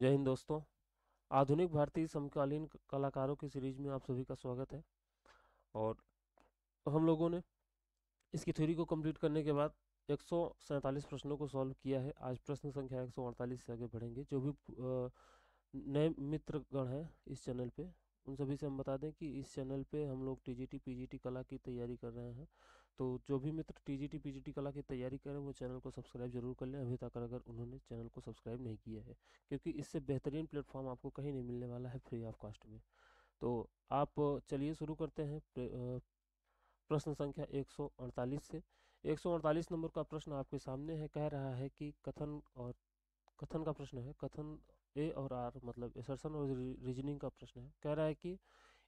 जय हिंद दोस्तों। आधुनिक भारतीय समकालीन कलाकारों की सीरीज में आप सभी का स्वागत है। और हम लोगों ने इसकी थ्योरी को कंप्लीट करने के बाद 147 प्रश्नों को सॉल्व किया है। आज प्रश्न संख्या 148 से आगे बढ़ेंगे। जो भी नए मित्रगण हैं इस चैनल पे, उन सभी से हम बता दें कि इस चैनल पे हम लोग टीजीटी पीजीटी कला की तैयारी कर रहे हैं। तो जो भी मित्र टीजीटी पीजीटी कला की तैयारी कर रहे हैं वो चैनल को सब्सक्राइब जरूर कर लें अभी तक अगर उन्होंने चैनल को सब्सक्राइब नहीं किया है, क्योंकि इससे बेहतरीन प्लेटफॉर्म आपको कहीं नहीं मिलने वाला है फ्री ऑफ कॉस्ट में। तो आप चलिए शुरू करते हैं प्रश्न संख्या 148 से। 148 नंबर का प्रश्न आपके सामने है। कह रहा है कि कथन का प्रश्न है। कथन ए और आर मतलब एसर्शन और रीजनिंग का प्रश्न है। कह रहा है कि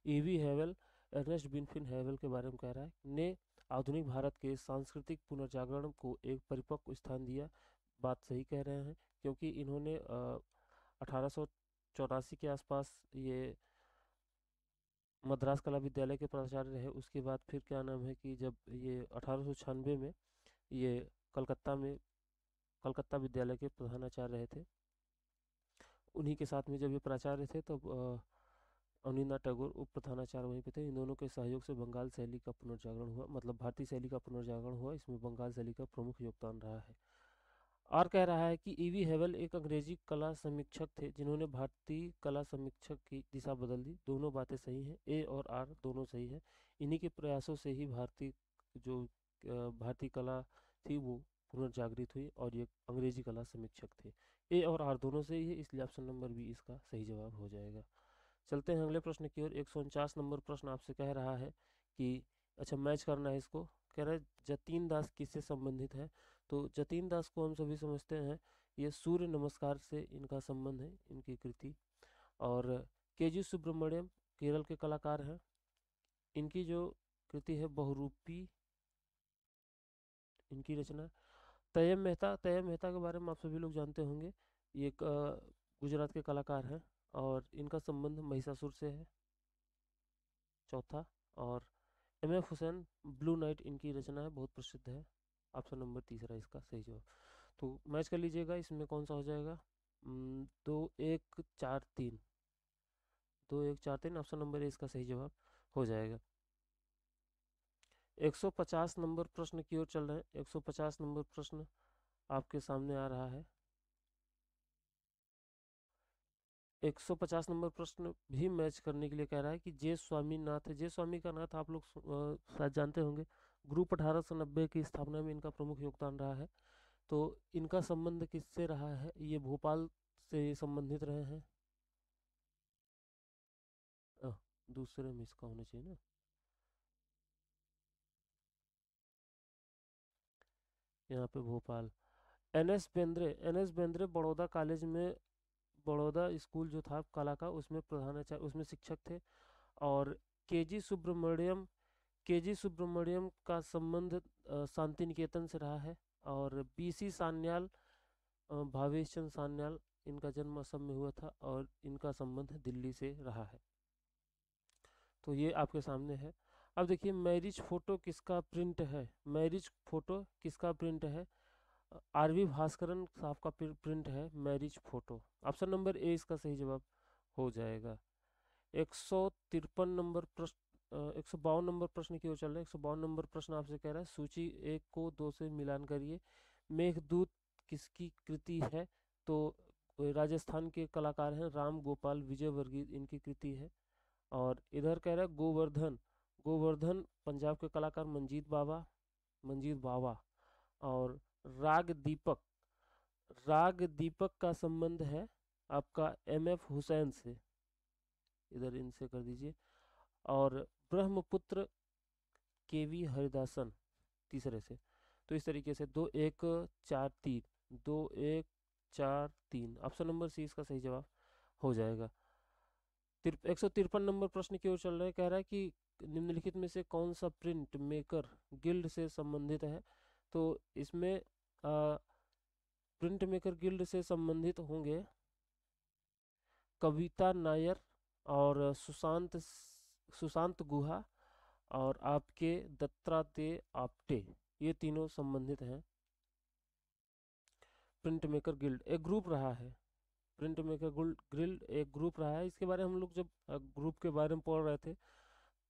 ईवी हैवेल, अर्नेस्ट विनफिन हैवेल के बारे में कह रहा है, ने आधुनिक भारत के सांस्कृतिक पुनर्जागरण को एक परिपक्व स्थान दिया। बात सही कह रहे हैं, क्योंकि इन्होंने 1884 के आसपास ये मद्रास कला विद्यालय के प्राचार्य रहे। उसके बाद फिर क्या नाम है कि जब ये 1896 में ये कलकत्ता में कलकत्ता विद्यालय के प्रधानाचार्य रहे थे। उन्हीं के साथ में जब ये प्राचार्य थे तब अनिंदा टैगोर उप प्रधानाचार्य वहीं पे थे। इन दोनों के सहयोग से बंगाल शैली का पुनर्जागरण हुआ, मतलब भारतीय शैली का पुनर्जागरण हुआ। इसमें बंगाल शैली का प्रमुख योगदान रहा है। आर कह रहा है कि ईवी हेवल एक अंग्रेजी कला समीक्षक थे जिन्होंने भारतीय कला समीक्षक की दिशा बदल दी। दोनों बातें सही हैं, ए और आर दोनों सही है। इन्हीं के प्रयासों से ही भारतीय कला थी वो पुनर्जागृत हुई, और ये अंग्रेजी कला समीक्षक थे। ए और आर दोनों सही है, इसलिए ऑप्शन नंबर बी इसका सही जवाब हो जाएगा। चलते हैं अगले प्रश्न की ओर। 149 नंबर प्रश्न आपसे कह रहा है कि अच्छा मैच करना है इसको। कह रहा है जतीन दास किससे संबंधित है। तो जतीन दास को हम सभी समझते हैं, ये सूर्य नमस्कार से इनका संबंध है, इनकी कृति। और केजी सुब्रमण्यम केरल के कलाकार हैं। इनकी जो कृति है बहुरूपी, इनकी रचना। तय्यब मेहता के बारे में आप सभी लोग जानते होंगे। ये एक गुजरात के कलाकार हैं, और इनका संबंध महिषासुर से है। चौथा। और एम एफ हुसैन ब्लू नाइट इनकी रचना है, बहुत प्रसिद्ध है। ऑप्शन नंबर तीसरा इसका सही जवाब। तो मैच कर लीजिएगा, इसमें कौन सा हो जाएगा। 2 1 4 3, 2 1 4 3 ऑप्शन नंबर ए इसका सही जवाब हो जाएगा। 150 नंबर प्रश्न की ओर चल रहे हैं। 150 नंबर प्रश्न आपके सामने आ रहा है। 150 नंबर प्रश्न भी मैच करने के लिए कह रहा है कि जे स्वामीनाथ है। जे स्वामी का नाथ आप लोग शायद जानते होंगे। ग्रुप 1890 की स्थापना में इनका प्रमुख योगदान रहा है। तो इनका संबंध किससे रहा है, ये भोपाल से संबंधित रहे हैं। अ, दूसरे में इसका होना चाहिए ना। यहाँ पे भोपाल। एन एस बेंद्रे बड़ौदा कॉलेज में, बड़ौदा स्कूल जो था कला का, उसमें प्रधानाचार्य, उसमें शिक्षक थे। और केजी सुब्रमण्यम केजी सुब्रमण्यम का संबंध शांति निकेतन से रहा है। और बीसी सान्याल, भावेश चंद्र सान्याल, इनका जन्म असम में हुआ था, और इनका संबंध दिल्ली से रहा है। तो ये आपके सामने है। अब देखिए मैरिज फोटो किसका प्रिंट है। मैरिज फोटो किसका प्रिंट है। आरवी भास्करन साहब का प्रिंट है marriage photo. Option number A इसका सही जवाब हो जाएगा। 153 नंबर प्रश्न, 152 नंबर प्रश्न की ओर चल रहे हैं। 152 नंबर प्रश्न आपसे कह रहा है सूची एक को दो से मिलान करिए। मेघदूत किसकी कृति है। तो राजस्थान के कलाकार हैं राम गोपाल विजयवर्गीय, इनकी कृति है। और इधर कह रहा है गोवर्धन, गोवर्धन पंजाब के कलाकार मंजीत बावा। और राग दीपक, राग दीपक का संबंध है आपका एम एफ हुसैन से, इधर इनसे कर दीजिए। और ब्रह्मपुत्र केवी हरिदासन तीसरे से। तो इस तरीके से 2 1 4 3, 2 1 4 3 ऑप्शन नंबर सी इसका सही जवाब हो जाएगा। 153 नंबर प्रश्न की ओर चल रहा है। कह रहा है कि निम्नलिखित में से कौन सा प्रिंट मेकर गिल्ड से संबंधित है। तो इसमें प्रिंट मेकर गिल्ड से संबंधित होंगे कविता नायर और सुशांत गुहा, और आपके दत्तात्रेय आप्टे, ये तीनों संबंधित हैं। प्रिंट मेकर गिल्ड एक ग्रुप रहा है। प्रिंट मेकर गिल्ड एक ग्रुप रहा है। इसके बारे में हम लोग जब ग्रुप के बारे में पढ़ रहे थे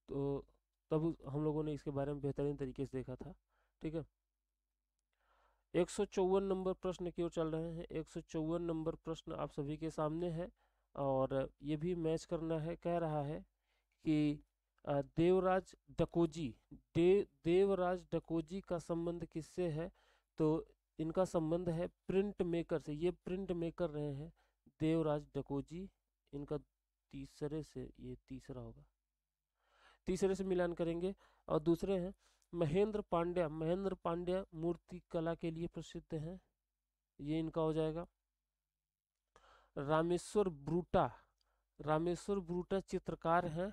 तो तब हम लोगों ने इसके बारे में बेहतरीन तरीके से देखा था। ठीक है, 154 नंबर प्रश्न की ओर चल रहे हैं। 154 नंबर प्रश्न आप सभी के सामने है और ये भी मैच करना है। कह रहा है कि देवराज डकोजी देवराज डकोजी का संबंध किससे है? तो इनका संबंध है प्रिंट मेकर से। ये प्रिंट मेकर रहे हैं देवराज डकोजी। इनका तीसरे से, ये तीसरा होगा, तीसरे से मिलान करेंगे। और दूसरे हैं महेंद्र पांड्या। महेंद्र पांड्या मूर्ति कला के लिए प्रसिद्ध हैं, ये इनका हो जाएगा। रामेश्वर ब्रूटा, रामेश्वर ब्रूटा चित्रकार हैं।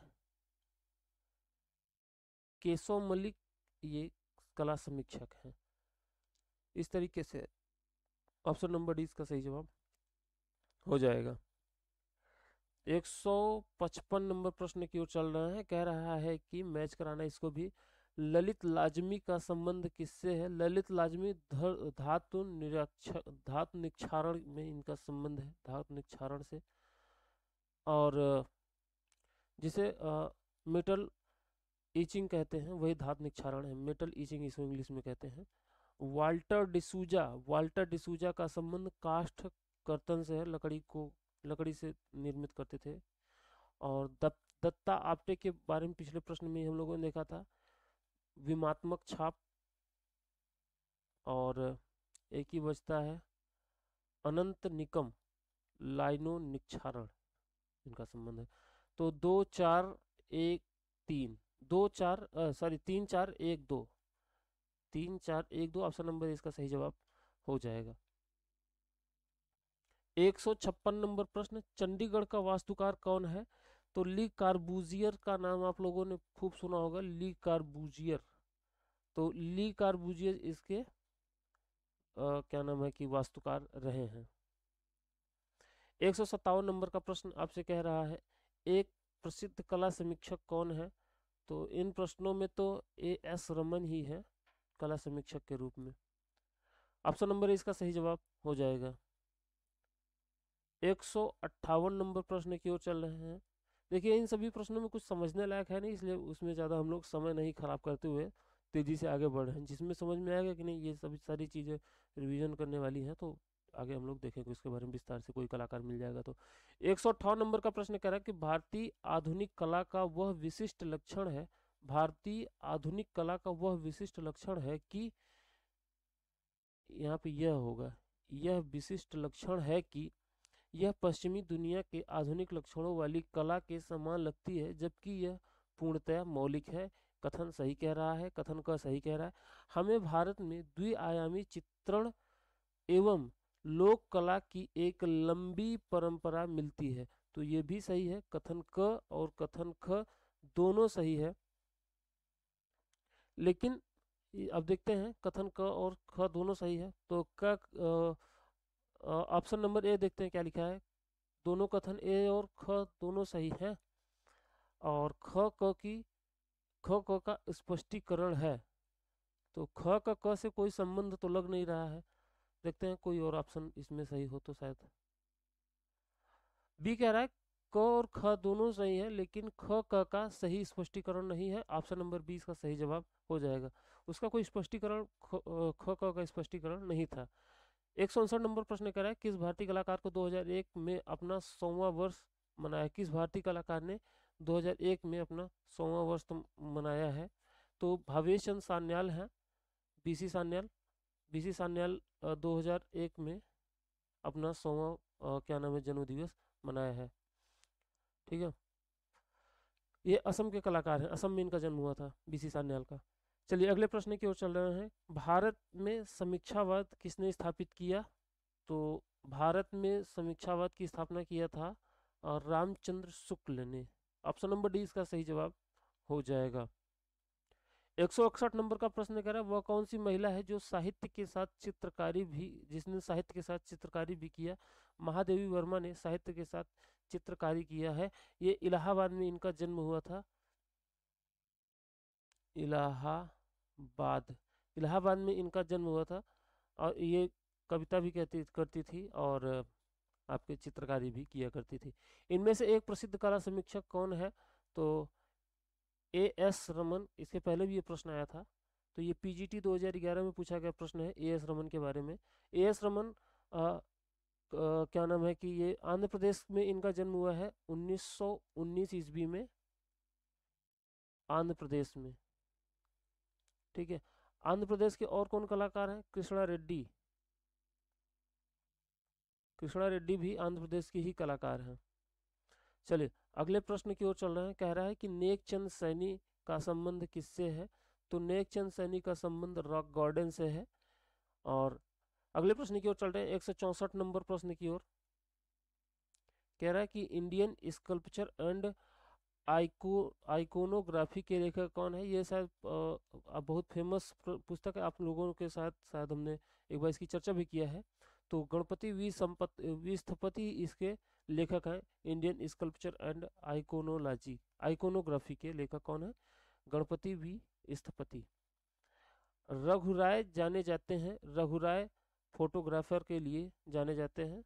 केशव मलिक ये कला समीक्षक हैं। इस तरीके से ऑप्शन नंबर डी इसका सही जवाब हो जाएगा। 155 नंबर प्रश्न की ओर चल रहे हैं। कह रहा है कि मैच कराना इसको भी। ललित लाजमी का संबंध किससे है? ललित लाजमी धातु निक्षारण में इनका संबंध है, धातु निक्षारण से। और जिसे मेटल ईचिंग कहते हैं वही धातु निक्षारण है। मेटल ईचिंग इसको इंग्लिश में कहते हैं। वाल्टर डिसूजा का संबंध काष्ठ कर्तन से है, लकड़ी से निर्मित करते थे। और दत्ता आप्टे के बारे में पिछले प्रश्न में हम लोगों ने देखा था, विमात्मक छाप। और एक ही बचता है अनंत निकम, लाइनो निक्षारण, इनका संबंध है। तो 2 4 1 3, 3 4 1 2, 3 4 1 2 ऑप्शन नंबर इसका सही जवाब हो जाएगा। 156 नंबर प्रश्न, चंडीगढ़ का वास्तुकार कौन है? तो ली कार्बूजियर का नाम आप लोगों ने खूब सुना होगा, ली कार्बूजियर। तो ली कार्बूजियर इसके क्या नाम है कि वास्तुकार रहे हैं। 157 नंबर का प्रश्न आपसे कह रहा है एक प्रसिद्ध कला समीक्षक कौन है? तो इन प्रश्नों में तो A.S. रमन ही है कला समीक्षक के रूप में। ऑप्शन नंबर इसका सही जवाब हो जाएगा। 158 नंबर प्रश्न की ओर चल रहे हैं। देखिए इन सभी प्रश्नों में कुछ समझने लायक है नहीं, इसलिए उसमें ज़्यादा हम लोग समय नहीं खराब करते हुए तेज़ी से आगे बढ़ रहे हैं। जिसमें समझ में आएगा कि नहीं ये सभी सारी चीज़ें रिवीजन करने वाली हैं तो आगे हम लोग देखेंगे उसके बारे में विस्तार से, कोई कलाकार मिल जाएगा तो। 158 नंबर का प्रश्न कह रहा है कि भारतीय आधुनिक कला का वह विशिष्ट लक्षण है, भारतीय आधुनिक कला का वह विशिष्ट लक्षण है कि, यहाँ पे यह होगा, यह विशिष्ट लक्षण है कि यह पश्चिमी दुनिया के आधुनिक लक्षणों वाली कला के समान लगती है जबकि यह पूर्णतया मौलिक है। कथन सही कह रहा है, कथन का सही कह रहा है। हमें भारत में द्विआयामी चित्रण एवं लोक कला की एक लंबी परंपरा मिलती है। तो ये भी सही है, कथन क और कथन ख दोनों सही है। लेकिन अब देखते हैं कथन क और ख दोनों सही है तो क ऑप्शन नंबर ए देखते हैं क्या लिखा है। दोनों कथन ए और ख दोनों सही हैं और ख क का स्पष्टीकरण है। तो ख का क से कोई संबंध तो लग नहीं रहा है। देखते हैं कोई और ऑप्शन इसमें सही हो तो शायद। बी कह रहा है क और ख दोनों सही है लेकिन ख क का सही स्पष्टीकरण नहीं है। ऑप्शन नंबर 20 का सही जवाब हो जाएगा। उसका कोई स्पष्टीकरण ख क का स्पष्टीकरण नहीं था। 159 नंबर प्रश्न कह रहा है किस भारतीय कलाकार को 2001 में अपना 100वां वर्ष मनाया? किस भारतीय कलाकार ने 2001 में अपना 100वां वर्ष मनाया है? तो भावेश चंद सान्याल हैं, बीसी सान्याल। बीसी सान्याल 2001 में अपना 100वां क्या नाम है जन्म दिवस मनाया है। ठीक है, ये असम के कलाकार हैं, असम में इनका जन्म हुआ था बीसी सान्याल का। चलिए अगले प्रश्न की ओर चल रहे हैं। भारत में समीक्षावाद किसने स्थापित किया? तो भारत में समीक्षावाद की स्थापना किया था रामचंद्र शुक्ल ने। ऑप्शन नंबर डी इसका सही जवाब हो जाएगा। 161 नंबर का प्रश्न कह रहा है वह कौन सी महिला है जो साहित्य के साथ चित्रकारी भी, जिसने साहित्य के साथ चित्रकारी भी किया? महादेवी वर्मा ने साहित्य के साथ चित्रकारी किया है। ये इलाहाबाद में इनका जन्म हुआ था। इलाहाबाद, इलाहाबाद में इनका जन्म हुआ था और ये कविता भी कहती करती थी और आपके चित्रकारी भी किया करती थी। इनमें से एक प्रसिद्ध कला समीक्षक कौन है? तो एएस रमन। इसके पहले भी ये प्रश्न आया था, तो ये पीजीटी 2011 में पूछा गया प्रश्न है एएस रमन के बारे में। एएस रमन क्या नाम है कि ये आंध्र प्रदेश में इनका जन्म हुआ है 1919 ईस्वी में, आंध्र प्रदेश में। ठीक है। आंध्र प्रदेश के और कौन कलाकार हैं? कृष्णा रेड्डी। कृष्णा रेड्डी भी आंध्र प्रदेश के ही कलाकार हैं। चलिए अगले प्रश्न की ओर चल रहे हैं। कह रहा है कि नेक चंद सैनी का संबंध किससे है? तो नेक चंद सैनी का संबंध रॉक गार्डन से है। और अगले प्रश्न की ओर चल रहे हैं, 164 नंबर प्रश्न की ओर। कह रहा है कि इंडियन स्कल्पचर एंड आइकोनोग्राफी के लेखक कौन है? ये शायद बहुत फेमस पुस्तक है, आप लोगों के साथ शायद हमने एक बार इसकी चर्चा भी किया है। तो गणपति वी स्थपति इसके लेखक हैं। इंडियन स्कल्पचर एंड आइकोनोग्राफी के लेखक कौन है? गणपति वी स्थपति। रघुराय जाने जाते हैं, रघुराय फोटोग्राफर के लिए जाने जाते हैं।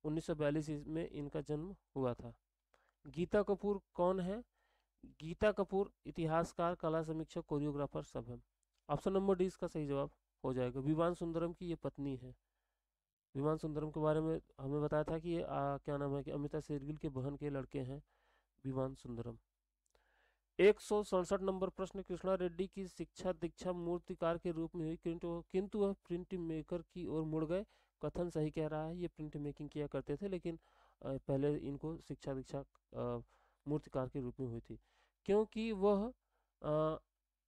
1942 में इनका जन्म हुआ था। गीता कपूर कौन है? गीता कपूर इतिहासकार, कला समीक्षक, कोरियोग्राफर सब है। ऑप्शन नंबर डी इसका सही जवाब हो जाएगा। विवान सुंदरम की ये पत्नी है। विवान सुंदरम के बारे में हमें बताया था कि ये क्या नाम है कि अमिता शेरगिल के बहन के लड़के हैं विवान सुंदरम। 167 नंबर प्रश्न। कृष्णा रेड्डी की शिक्षा दीक्षा मूर्तिकार के रूप में हुई, किंतु वह प्रिंट मेकर की ओर मुड़ गए। कथन सही कह रहा है, ये प्रिंट मेकिंग किया करते थे, लेकिन पहले इनको शिक्षा दीक्षा मूर्तिकार के रूप में हुई थी, क्योंकि वह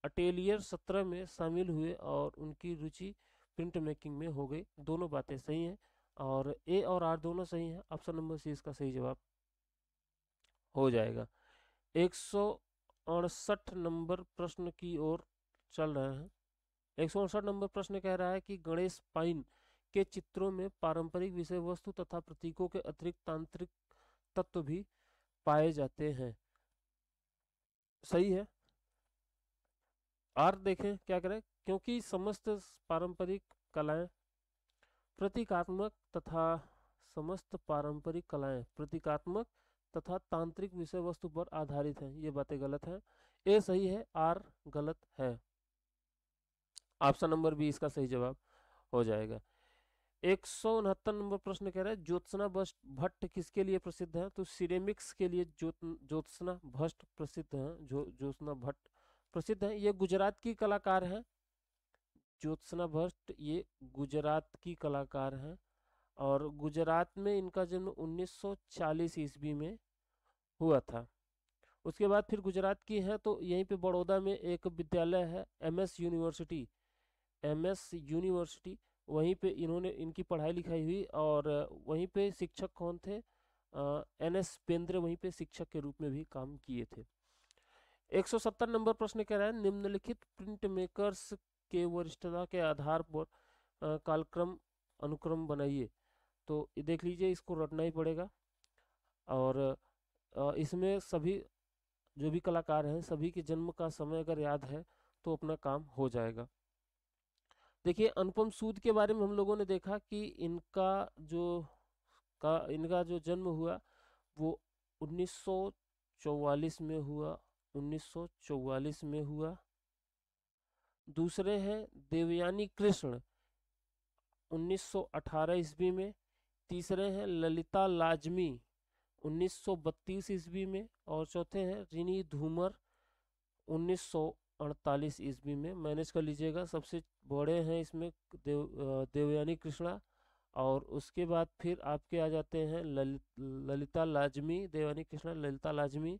अटेलियर 17 में शामिल हुए और उनकी रुचि प्रिंट मेकिंग में हो गई। दोनों बातें सही हैं और ए और आर दोनों सही हैं। ऑप्शन नंबर सी इसका सही जवाब हो जाएगा। 168 नंबर प्रश्न की ओर चल रहे हैं। 168 नंबर प्रश्न कह रहा है कि गणेश पाइन के चित्रों में पारंपरिक विषय वस्तु तथा प्रतीकों के अतिरिक्त तांत्रिक तत्व भी पाए जाते हैं। सही है। आर देखें क्या करें, क्योंकि समस्त पारंपरिक कलाएं प्रतीकात्मक तथा समस्त पारंपरिक कलाएं प्रतीकात्मक तथा तांत्रिक विषय वस्तु पर आधारित हैं। ये बातें गलत हैं। ए सही है, आर गलत है। ऑप्शन नंबर बी इसका सही जवाब हो जाएगा। 169 नंबर प्रश्न कह रहा है ज्योत्सना भट्ट किसके लिए प्रसिद्ध है? तो सिरेमिक्स के लिए ज्योत्सना भट्ट प्रसिद्ध है। ज्योत्सना भट्ट प्रसिद्ध है। ये गुजरात की कलाकार हैं। ज्योत्सना भट्ट ये गुजरात की कलाकार हैं और गुजरात में इनका जन्म 1940 ईस्वी में हुआ था। उसके बाद फिर गुजरात की हैं तो यहीं पे बड़ौदा में एक विद्यालय है एमएस यूनिवर्सिटी। एमएस यूनिवर्सिटी, वहीं पे इन्होंने इनकी पढ़ाई लिखाई हुई और वहीं पे शिक्षक कौन थे? एनएस पेंद्रे वहीं पे शिक्षक के रूप में भी काम किए थे। 170 नंबर प्रश्न कह रहा है निम्नलिखित प्रिंट मेकर्स के वरिष्ठता के आधार पर कालक्रम अनुक्रम बनाइए। तो देख लीजिए, इसको रटना ही पड़ेगा और इसमें सभी जो भी कलाकार हैं सभी के जन्म का समय अगर याद है तो अपना काम हो जाएगा। देखिए अनुपम सूद के बारे में हम लोगों ने देखा कि इनका जो जन्म हुआ वो 1944 में हुआ। 1944 में हुआ। दूसरे हैं देवयानी कृष्ण 1918 ईस्वी में। तीसरे हैं ललिता लाजमी 1932 ईस्वी में। और चौथे हैं रिनी धूमर 1948 ईस्वी में। मैनेज कर लीजिएगा, सबसे बड़े हैं इसमें देवयानी कृष्णा और उसके बाद फिर आपके आ जाते हैं ललिता लाजमी, देवयानी कृष्णा, ललिता लाजमी,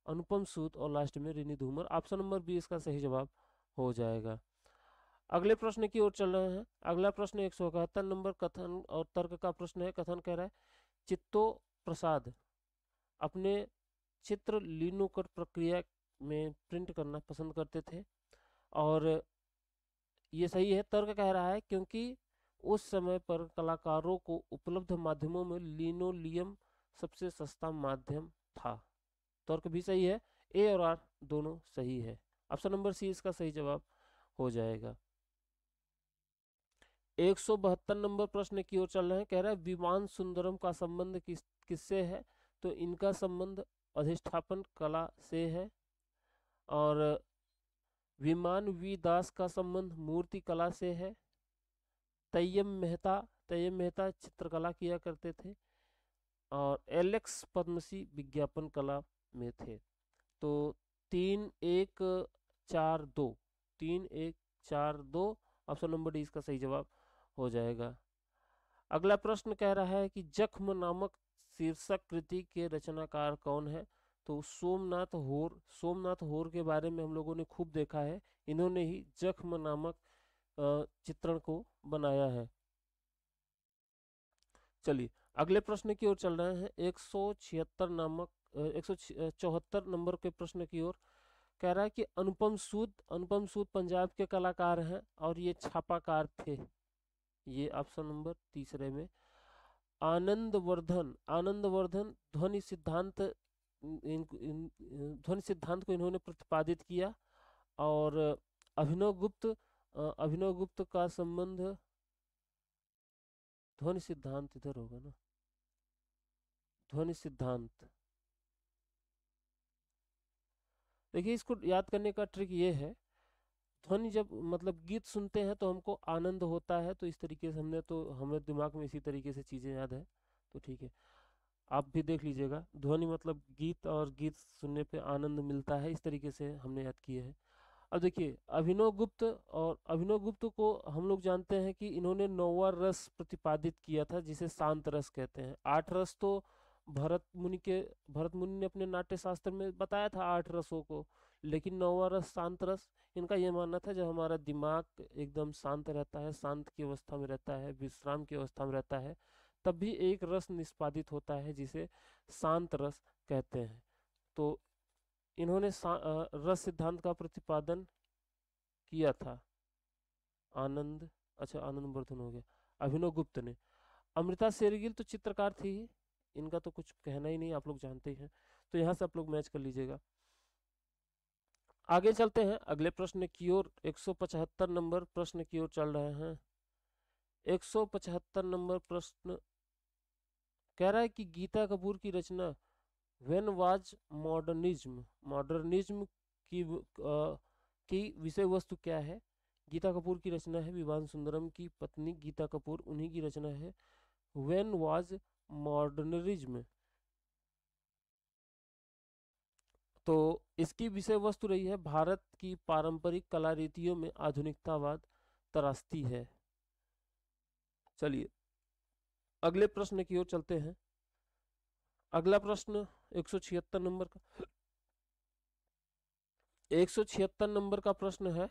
अनुपम सूद और लास्ट में रिनी धूमर। ऑप्शन नंबर बी इसका सही जवाब हो जाएगा। अगले प्रश्न की ओर चल रहे हैं। अगला प्रश्न 171 नंबर कथन और तर्क का प्रश्न है। कथन कह रहा है चित्तो प्रसाद अपने चित्र लिनोकट प्रक्रिया में प्रिंट करना पसंद करते थे और ये सही है। तर्क कह रहा है क्योंकि उस समय पर कलाकारों को उपलब्ध माध्यमों में लिनोलियम सबसे सस्ता माध्यम था। तर्क भी सही है। ए और आर दोनों सही है। ऑप्शन नंबर सी इसका सही जवाब हो जाएगा। 172 नंबर प्रश्न की ओर चल रहे हैं। कह रहा है विमान सुंदरम का संबंध किससे है? तो इनका संबंध अधिष्ठापन कला से है। और विमान वी दास का संबंध मूर्ति कला से है। तय्यम मेहता चित्रकला किया करते थे। और एलेक्स पद्मसी विज्ञापन कला में थे। तो 3-1-4-2, 3-1-4-2 ऑप्शन नंबर डी इसका सही जवाब हो जाएगा। अगला प्रश्न कह रहा है कि जख्म नामक शीर्षक कृति के रचनाकार कौन है? तो सोमनाथ होर के बारे में हम लोगों ने खूब देखा है। इन्होंने ही जख्म नामक चित्रण को बनाया है। चलिए अगले प्रश्न की ओर चल रहे हैं। 174 नंबर के प्रश्न की ओर। कह रहा है कि अनुपम सूद पंजाब के कलाकार हैं और ये छापाकार थे। ये ऑप्शन नंबर तीसरे में। आनंदवर्धन ध्वनि सिद्धांत को इन्होंने प्रतिपादित किया। और अभिनव गुप्त का संबंध, ध्वनि सिद्धांत इधर होगा ना, ध्वनि सिद्धांत। देखिए इसको याद करने का ट्रिक ये है, ध्वनि जब मतलब गीत सुनते हैं तो हमको आनंद होता है, तो इस तरीके से हमें दिमाग में इसी तरीके से चीज़ें याद है। तो ठीक है, आप भी देख लीजिएगा, ध्वनि मतलब गीत और गीत सुनने पे आनंद मिलता है, इस तरीके से हमने याद किए हैं। अब देखिए अभिनव गुप्त को हम लोग जानते हैं कि इन्होंने नौवां रस प्रतिपादित किया था, जिसे शांत रस कहते हैं। 8 रस तो भरत मुनि ने अपने नाट्य शास्त्र में बताया था 8 रसों को, लेकिन नौवां रस शांत रस, इनका ये मानना था जब हमारा दिमाग एकदम शांत रहता है, शांत की अवस्था में रहता है, विश्राम की अवस्था में रहता है, तब भी एक रस निष्पादित होता है जिसे शांत रस कहते हैं। तो इन्होंने रस सिद्धांत का प्रतिपादन किया था। आनंद वर्धन हो गया, अभिनव गुप्त ने। अमृता शेरगिल तो चित्रकार थी ही, इनका तो कुछ कहना ही नहीं, आप लोग जानते ही हैं। तो यहाँ से आप लोग मैच कर लीजिएगा। आगे चलते हैं अगले प्रश्न की ओर। 175 नंबर प्रश्न की ओर चल रहे हैं। 175 नंबर प्रश्न कह रहा है कि गीता कपूर की रचना व्हेन वाज मॉडर्निज्म की विषय वस्तु क्या है? गीता कपूर की रचना है विवान सुंदरम की पत्नी गीता कपूर, उन्हीं की रचना है व्हेन वाज मॉडर्निज्म। तो इसकी विषय वस्तु रही है भारत की पारंपरिक कला रीतियों में आधुनिकतावाद त्रासती है। चलिए अगले प्रश्न की ओर चलते हैं। अगला प्रश्न 176 नंबर का 176 नंबर का प्रश्न है।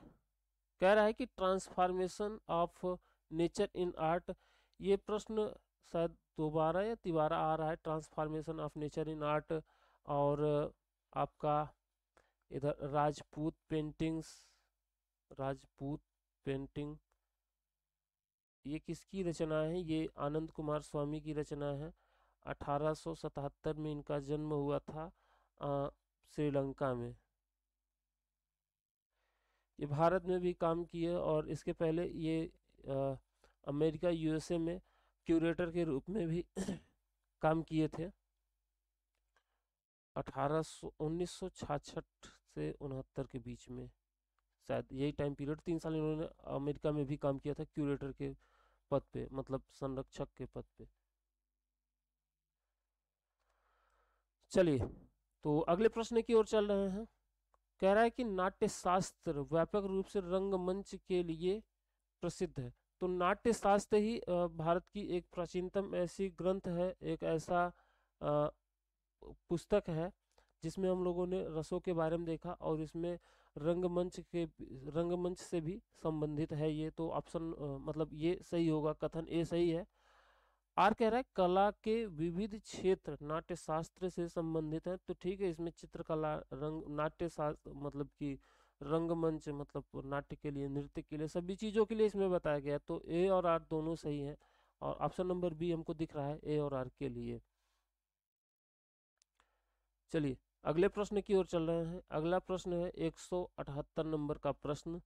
कह रहा है कि transformation of nature in art. ये प्रश्न शायद दोबारा या तिबारा आ रहा है, transformation of nature in art. और आपका इधर राजपूत पेंटिंग, ये किसकी रचना है? ये आनंद कुमार स्वामी की रचना है। 1877 में इनका जन्म हुआ था श्रीलंका में। ये भारत में भी काम किए और इसके पहले ये अमेरिका यूएसए में क्यूरेटर के रूप में भी काम किए थे। 1966 से 69 के बीच में शायद यही टाइम पीरियड, 3 साल इन्होंने अमेरिका में भी काम किया था क्यूरेटर के पद पे, मतलब संरक्षक के पद पे। चलिए तो अगले प्रश्न की ओर चल रहे हैं। कह रहा है कि नाट्य शास्त्र व्यापक रूप से रंगमंच के लिए प्रसिद्ध है। तो नाट्य शास्त्र ही भारत की एक प्राचीनतम ऐसी ग्रंथ है, एक ऐसा पुस्तक है जिसमें हम लोगों ने रसों के बारे में देखा, और इसमें रंगमंच से भी संबंधित है ये। तो ऑप्शन मतलब ये सही होगा, कथन ए सही है। आर कह रहा है कला के विविध क्षेत्र नाट्य शास्त्र से संबंधित है। तो ठीक है, इसमें चित्रकला, रंग, नाट्य शास्त्र मतलब कि रंगमंच मतलब नाट्य के लिए, नृत्य के लिए, सभी चीज़ों के लिए इसमें बताया गया है। तो ए और आर दोनों सही हैं, और ऑप्शन नंबर बी हमको दिख रहा है ए और आर के लिए। चलिए अगले प्रश्न की ओर चल रहे हैं। अगला प्रश्न है 178 नंबर का प्रश्न,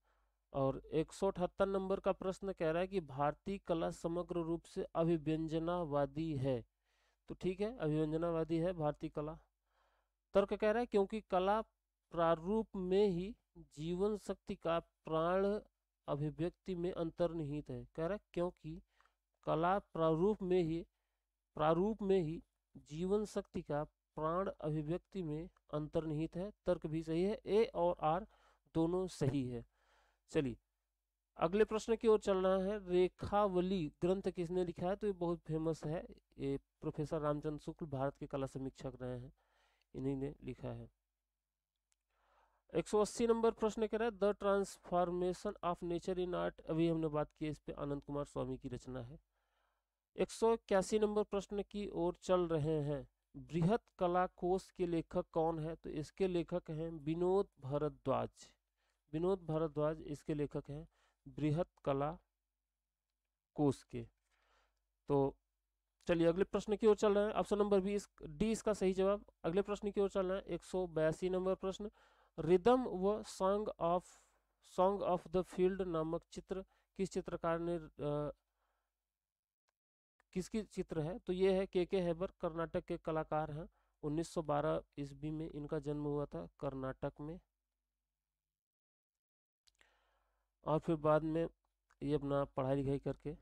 और 178 नंबर का प्रश्न कह रहा है कि भारतीय कला समग्र रूप से अभिव्यंजनावादी है। तो ठीक है, अभिव्यंजनावादी है भारतीय कला। तर्क कह रहा है क्योंकि कला प्रारूप में ही जीवन शक्ति का प्राण अभिव्यक्ति में अंतर्निहित है। कह रहा है क्योंकि कला प्रारूप में ही जीवन शक्ति का प्राण अभिव्यक्ति में अंतर्निहित है। तर्क भी सही है, ए और आर दोनों सही है। चलिए अगले प्रश्न की ओर चलना है। रेखावली ग्रंथ किसने लिखा है? तो ये बहुत फेमस है, ये प्रोफेसर रामचंद्र शुक्ल भारत के कला समीक्षक रहे हैं, इन्हीं ने लिखा है। 180 नंबर प्रश्न कह रहा है the transformation of nature in art, अभी हमने बात की इस पे, आनंद कुमार स्वामी की रचना है। 181 नंबर प्रश्न की ओर चल रहे हैं। बृहत कला कोश के लेखक कौन है? तो इसके लेखक हैं विनोद भारद्वाज। विनोद भारद्वाज इसके लेखक हैं बृहत कला कोश के। तो चलिए अगले प्रश्न की ओर चल रहे हैं। ऑप्शन नंबर डी इसका सही जवाब। अगले प्रश्न की ओर चल रहे हैं। 182 नंबर प्रश्न, रिदम व सॉन्ग ऑफ द फील्ड नामक चित्र किस चित्रकार ने किसकी चित्र है? तो ये है के हैबर, कर्नाटक के कलाकार हैं। 1912 ईस्वी में इनका जन्म हुआ था कर्नाटक में, और फिर बाद में ये अपना पढ़ाई लिखाई करके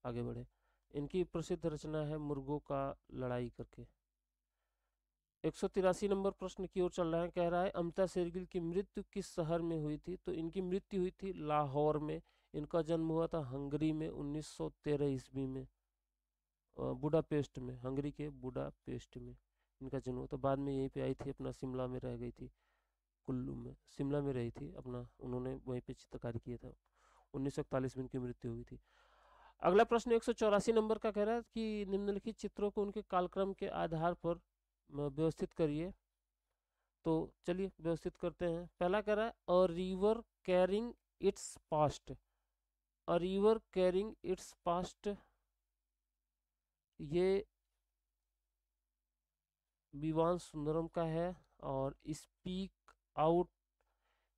आगे बढ़े। इनकी प्रसिद्ध रचना है मुर्गों का लड़ाई करके। 183 नंबर प्रश्न की ओर चल रहा है। कह रहा है अमृता शेरगिल की मृत्यु किस शहर में हुई थी? तो इनकी मृत्यु हुई थी लाहौर में। इनका जन्म हुआ था हंगरी में 1913 ईस्वी में, बुडापेस्ट में, हंगरी के बुडापेस्ट में इनका जन्म हुआ था। बाद में यहीं पे आई थी, अपना शिमला में रह गई थी, कुल्लू में, शिमला में रही थी अपना, उन्होंने वहीं पे चित्रकारी किया था। 1941 में इनकी मृत्यु हुई थी। अगला प्रश्न 184 नंबर का कह रहा है कि निम्नलिखित चित्रों को उनके कालक्रम के आधार पर व्यवस्थित करिए। तो चलिए व्यवस्थित करते हैं। पहला कह रहा है a river carrying its past. A river carrying its past, ये विवान सुंदरम का है। और स्पीक आउट,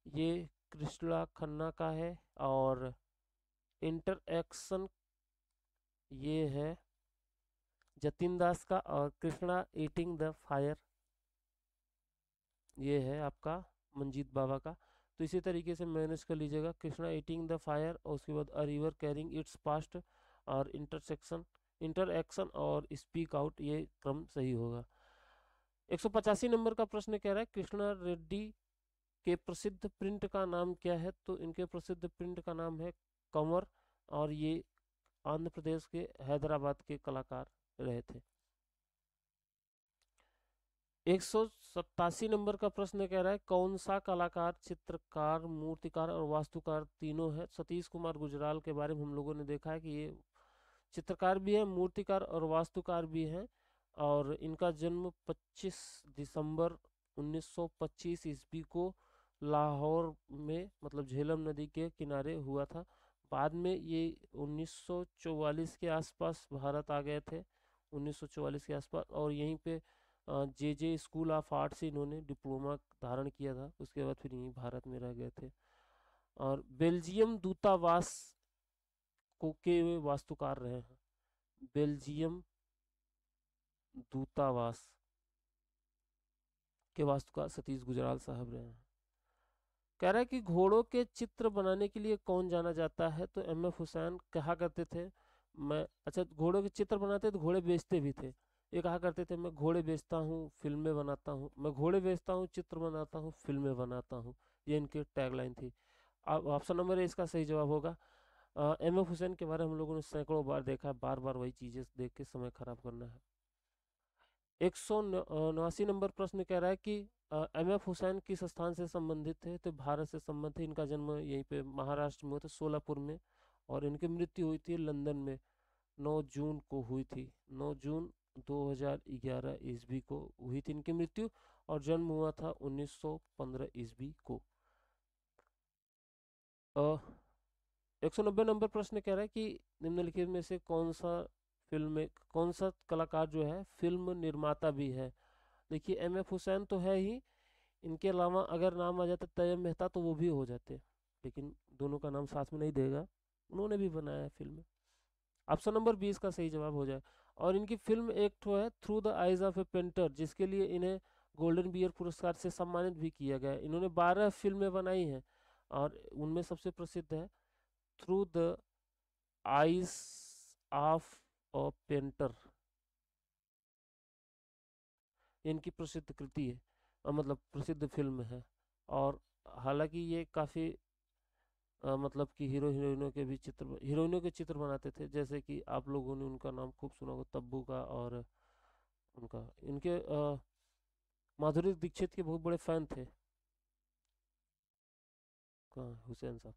ये कृष्णा खन्ना का है। और इंटरएक्शन, ये है जतिन दास का। और कृष्णा ईटिंग द फायर, ये है आपका मंजीत बाबा का। तो इसी तरीके से मैनेज कर लीजिएगा, कृष्णा ईटिंग द फायर और उसके बाद a river carrying its past और इंटरएक्शन और स्पीक आउट, ये क्रम सही होगा। 185 नंबर का प्रश्न कह रहा है कृष्णा रेड्डी के प्रसिद्ध प्रिंट का नाम क्या है? तो इनके प्रसिद्ध प्रिंट का नाम है कंवर, और ये आंध्र प्रदेश के हैदराबाद के कलाकार रहे थे। 187 नंबर का प्रश्न कह रहा है कौन सा कलाकार चित्रकार, मूर्तिकार और वास्तुकार तीनों है? सतीश कुमार गुजराल के बारे में हम लोगों ने देखा है कि ये चित्रकार भी है, मूर्तिकार और वास्तुकार भी हैं। और इनका जन्म 25 दिसंबर 1925 ईस्वी को लाहौर में, मतलब झेलम नदी के किनारे हुआ था। बाद में ये 1944 के आसपास भारत आ गए थे, 1944 के आसपास, और यहीं पे जे स्कूल ऑफ आर्ट से इन्होंने डिप्लोमा धारण किया था। उसके बाद फिर यहीं भारत में रह गए थे। और बेल्जियम दूतावास को के वे वास्तुकार रहे हैं। बेल्जियम दूतावास के वास्तुकार सतीश गुजराल साहब रहे हैं। कह रहा है कि घोड़ों के चित्र बनाने के लिए कौन जाना जाता है? तो एम.एफ. हुसैन कहा करते थे मैं, अच्छा घोड़ों के चित्र बनाते तो घोड़े बेचते भी थे। ये कहा करते थे मैं घोड़े बेचता हूँ, फिल्में बनाता हूँ, मैं घोड़े बेचता हूँ, चित्र बनाता हूँ, फिल्में बनाता हूँ। ये इनकी टैगलाइन थी। अब ऑप्शन नंबर ए इसका सही जवाब होगा। एम.एफ. हुसैन के बारे में हम लोगों ने सैकड़ों बार देखा है, बार बार वही चीजें देख के समय खराब करना है। 189 नंबर प्रश्न कह रहा है कि एम.एफ. हुसैन किस स्थान से संबंधित थे? तो भारत से संबंधित थे। इनका जन्म यहीं पे महाराष्ट्र में हुआ था, सोलापुर में, और इनकी मृत्यु हुई थी लंदन में 9 जून को हुई थी। 9 जून 2011 ईस्वी को हुई थी इनकी मृत्यु, और जन्म हुआ था 1915 ईस्वी को। 190 नंबर प्रश्न कह रहा है कि निम्नलिखित में से कौन सा कलाकार जो है फिल्म निर्माता भी है? देखिए एम.एफ. हुसैन तो है ही, इनके अलावा अगर नाम आ जाता तैयब मेहता तो वो भी हो जाते। लेकिन दोनों का नाम साथ में नहीं देगा, उन्होंने भी बनाया है फिल्म। ऑप्शन नंबर 20 का सही जवाब हो जाए। और इनकी फिल्म एक ठो है through the eyes of A painter, जिसके लिए इन्हें गोल्डन बियर पुरस्कार से सम्मानित भी किया गया है। इन्होंने 12 फिल्में बनाई हैं और उनमें सबसे प्रसिद्ध है through the eyes of a painter. इनकी प्रसिद्ध कृति है, मतलब प्रसिद्ध फिल्म है। और हालांकि ये काफ़ी मतलब कि हीरोइनों के भी चित्र, हीरोइनों के चित्र बनाते थे, जैसे कि आप लोगों ने उनका नाम खूब सुना होगा, तब्बू का। और उनका इनके माधुरी दीक्षित के बहुत बड़े फैन थे। कहाँ हुसैन साहब।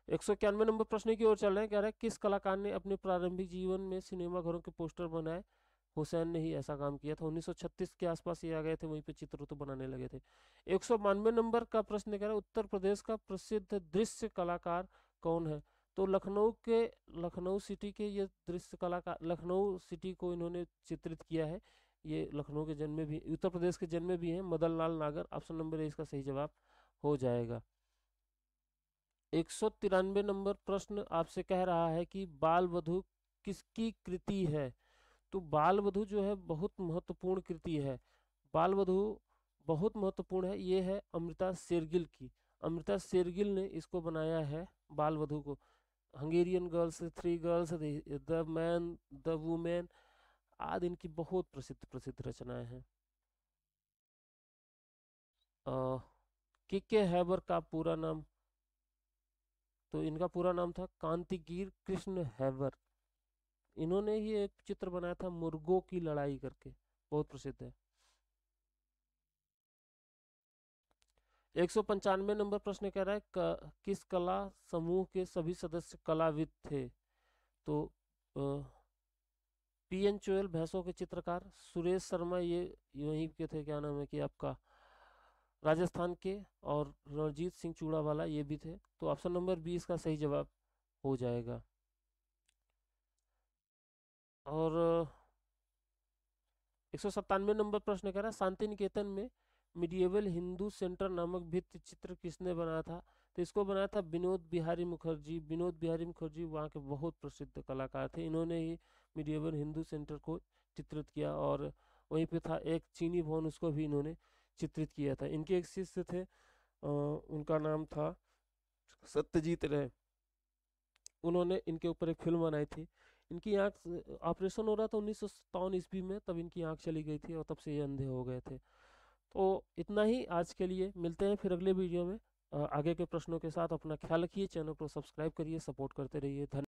191 नंबर प्रश्न की ओर चल रहे हैं। कह रहा है किस कलाकार ने अपने प्रारंभिक जीवन में सिनेमा घरों के पोस्टर बनाए? हुसैन ने ही ऐसा काम किया था। 1936 के आसपास ये आ गए थे, वहीं पे चित्र तो बनाने लगे थे। 192 नंबर का प्रश्न कह रहा है उत्तर प्रदेश का प्रसिद्ध दृश्य कलाकार कौन है? तो लखनऊ सिटी के ये दृश्य कलाकार, लखनऊ सिटी को इन्होंने चित्रित किया है। ये लखनऊ के जन्मे भी, उत्तर प्रदेश के जन्मे भी हैं, मदन लाल नागर। ऑप्शन नंबर ए इसका सही जवाब हो जाएगा। 193 नंबर प्रश्न आपसे कह रहा है कि बाल वधु किसकी कृति है? तो बाल वधु जो है बहुत महत्वपूर्ण कृति है। बाल वधु बहुत महत्वपूर्ण है, ये है अमृता शेरगिल की। अमृता शेरगिल ने इसको बनाया है, बाल वधु को। Hungarian girls, three girls, the man, the women आदि इनकी बहुत प्रसिद्ध प्रसिद्ध रचनाएं हैं। के हैबर का पूरा नाम, तो इनका पूरा नाम था कांतिकीर कृष्ण हैबर। इन्होंने ही एक चित्र बनाया था मुर्गों की लड़ाई करके, बहुत प्रसिद्ध है। 195 नंबर प्रश्न कह रहा है किस कला समूह के सभी सदस्य कलाविद थे? तो पीएन चोयल भैंसों के चित्रकार, सुरेश शर्मा ये वहीं के थे, क्या नाम है कि आपका, राजस्थान के। और रणजीत सिंह चूड़ावाला ये भी थे। तो ऑप्शन नंबर 20 का सही जवाब हो जाएगा। और 197 नंबर प्रश्न कह रहा है शांति निकेतन में मिडिएवल हिंदू सेंटर नामक भित्ति चित्र किसने बनाया था? तो इसको बनाया था विनोद बिहारी मुखर्जी। विनोद बिहारी मुखर्जी वहाँ के बहुत प्रसिद्ध कलाकार थे, इन्होंने ही मिडिएवल हिंदू सेंटर को चित्रित किया। और वहीं पे था एक चीनी भवन, उसको भी इन्होंने चित्रित किया था। इनके एक शिष्य थे, उनका नाम था सत्यजीत रे। उन्होंने इनके ऊपर एक फिल्म बनाई थी। इनकी आँख, ऑपरेशन हो रहा था 1957 ईस्वी में, तब इनकी आँख चली गई थी और तब से ये अंधे हो गए थे। तो इतना ही आज के लिए, मिलते हैं फिर अगले वीडियो में आगे के प्रश्नों के साथ। अपना ख्याल रखिए, चैनल को सब्सक्राइब करिए, सपोर्ट करते रहिए। धन्यवाद।